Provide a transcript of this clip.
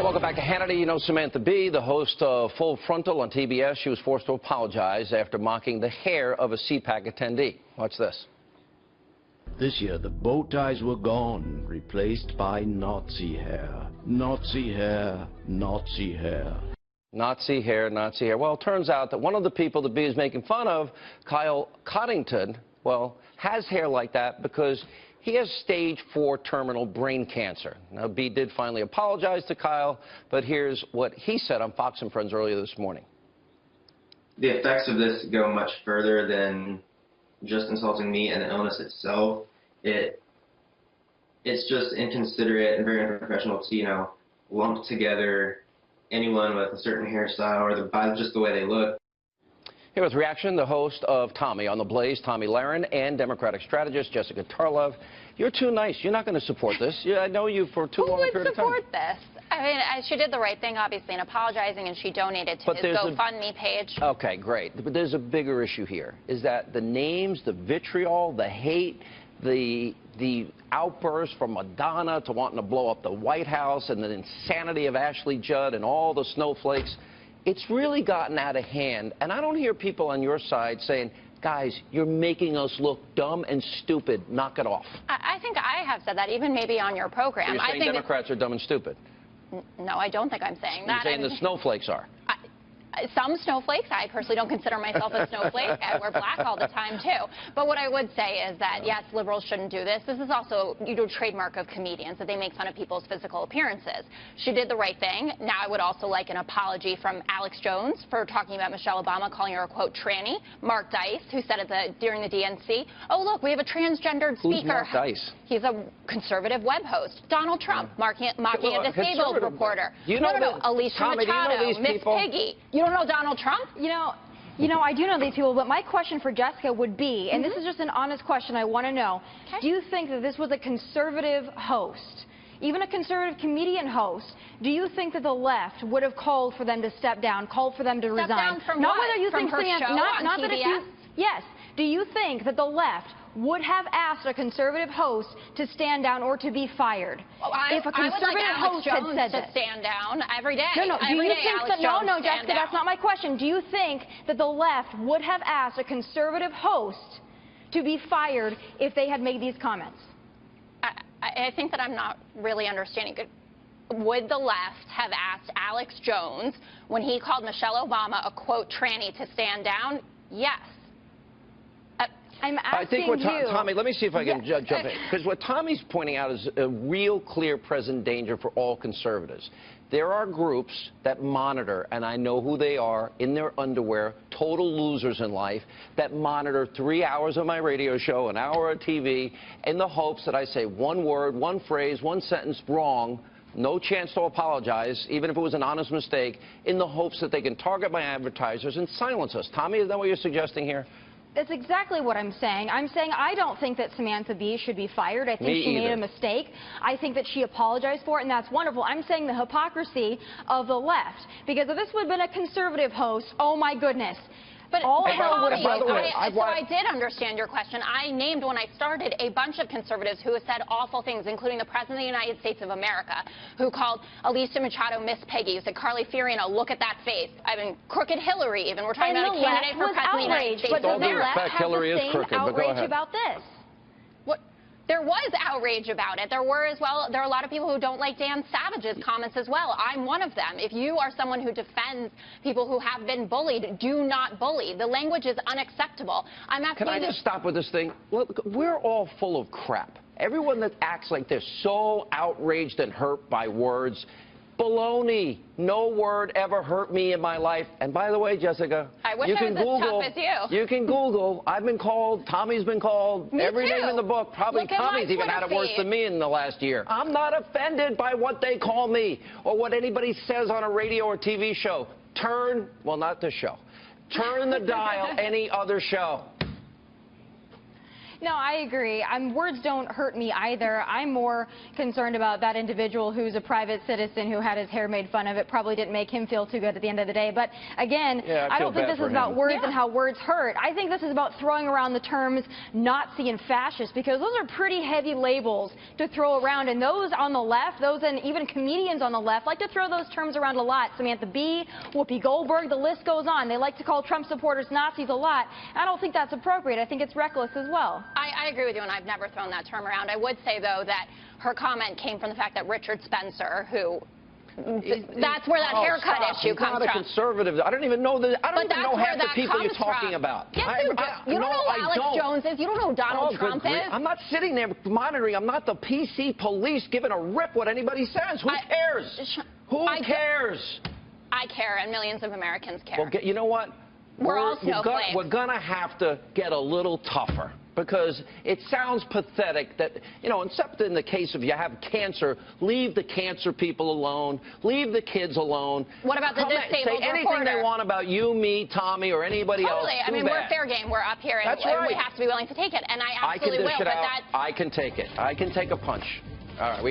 Welcome back to Hannity. You know Samantha Bee, the host of Full Frontal on TBS. She was forced to apologize after mocking the hair of a CPAC attendee. Watch this. This year, the bow ties were gone, replaced by Nazi hair. Nazi hair, Nazi hair. Nazi hair, Nazi hair. Well, it turns out that one of the people that Bee is making fun of, Kyle Coddington, well, has hair like that because he has stage 4 terminal brain cancer. Now, Bee did finally apologize to Kyle, but here's what he said on Fox and Friends earlier this morning. The effects of this go much further than just insulting me and the illness itself. It's just inconsiderate and very unprofessional to, you know, lump together anyone with a certain hairstyle or just the way they look. Here with reaction, the host of Tomi on the Blaze, Tomi Lahren, and Democratic strategist Jessica Tarlov. You're too nice. You're not going to support this. I know you for too long a period of time. Who would support this? I mean, she did the right thing, obviously, in apologizing, and she donated to his GoFundMe page. Okay, great. But there's a bigger issue here, is that the names, the vitriol, the hate, the outbursts from Madonna to wanting to blow up the White House and the insanity of Ashley Judd and all the snowflakes, it's really gotten out of hand. And I don't hear people on your side saying, guys, you're making us look dumb and stupid. Knock it off. I think I have said that, even maybe on your program. So you're saying Democrats are dumb and stupid? No, I don't think I'm saying that. You're saying the snowflakes are? Some snowflakes. I personally don't consider myself a snowflake. I wear black all the time, too. But what I would say is that, yes, liberals shouldn't do this. This is also, a trademark of comedians, that they make fun of people's physical appearances. She did the right thing. Now I would also like an apology from Alex Jones for talking about Michelle Obama, calling her a, quote, tranny. Mark Dice, who said during the DNC, oh, look, we have a transgendered speaker. Who's Mark Dice? He's a conservative web host. Donald Trump, mocking a disabled reporter. Alicia Machado, Miss Piggy. You don't know Donald Trump? You know, I do know these people, but my question for Jessica would be, and this is just an honest question I want to know, do you think that this was a conservative host, even a conservative comedian host, do you think that the left would have called for them to step down, called for them to resign? Step down from not what? Whether you from think her show not on that TBS? if you, yes. Do you think that the left would have asked a conservative host to stand down or to be fired? Well, if a conservative host had said to stand down every day. No, do you think that? No, Jessica, down. that's not my question. Do you think that the left would have asked a conservative host to be fired if they had made these comments? I think that I'm not really understanding. Would the left have asked Alex Jones, when he called Michelle Obama a, quote, tranny, to stand down? Yes. I'm asking I think what Tomi, let me see if I can jump in. Because what Tomi's pointing out is a real clear present danger for all conservatives. There are groups that monitor, and I know who they are, in their underwear, total losers in life, that monitor 3 hours of my radio show, an hour of TV, in the hopes that I say one word, one phrase, one sentence wrong, no chance to apologize, even if it was an honest mistake, in the hopes that they can target my advertisers and silence us. Tomi, is that what you're suggesting here? That's exactly what I'm saying. I'm saying I don't think that Samantha Bee should be fired. I think she made a mistake. I think that she apologized for it, and that's wonderful. I'm saying the hypocrisy of the left. Because if this would have been a conservative host, oh, my goodness. But all hell would have broken loose. So I did understand your question. I named, when I started, a bunch of conservatives who have said awful things, including the President of the United States of America, who called Alicia Machado Miss Piggy, who said Carly Fiorina, look at that face. I mean, crooked Hillary, even. We're talking about a candidate for President of the United States of America. But Hillary is crooked, but go ahead. About this. There was outrage about it. There are a lot of people who don't like Dan Savage's comments as well. I'm one of them. If you are someone who defends people who have been bullied, do not bully. The language is unacceptable. Can I just stop with this thing? Look, we're all full of crap. Everyone that acts like they're so outraged and hurt by words, baloney. No word ever hurt me in my life. And by the way, Jessica, I wish you I can was Google. as tough as you. You can Google. I've been called. Tomi's been called. Me Every too. name in the book. Probably Tomi's even had it worse than me in the last year. I'm not offended by what they call me or what anybody says on a radio or TV show. Well, not this show. Turn the dial any other show. No, I agree. Words don't hurt me either. I'm more concerned about that individual who's a private citizen who had his hair made fun of. It probably didn't make him feel too good at the end of the day. But again, I don't think this is about words and how words hurt. I think this is about throwing around the terms Nazi and fascist, because those are pretty heavy labels to throw around. And those on the left, those and even comedians on the left like to throw those terms around a lot. Samantha Bee, Whoopi Goldberg, the list goes on. They like to call Trump supporters Nazis a lot. I don't think that's appropriate. I think it's reckless as well. I agree with you, and I've never thrown that term around. I would say, though, that her comment came from the fact that Richard Spencer, who that's where that haircut issue comes from. He's not a conservative. I don't even know that. I don't even know half the people you're talking about. Yes, you do. You don't know who Alex Jones is. You don't know who Donald Trump is. I'm not sitting there monitoring. I'm not the PC police giving a rip what anybody says. Who cares? Who cares? I care, and millions of Americans care. Well, you know what? We're all snowflakes. We're going to have to get a little tougher, because it sounds pathetic that, except in the case of you have cancer, leave the cancer people alone, leave the kids alone. What about the disabled reporter? Say anything they want about you, me, Tommy, or anybody else. Totally. I mean, we're fair game. We're up here, and we have to be willing to take it, and I absolutely will. I can dish it out. I can take it. I can take a punch. All right.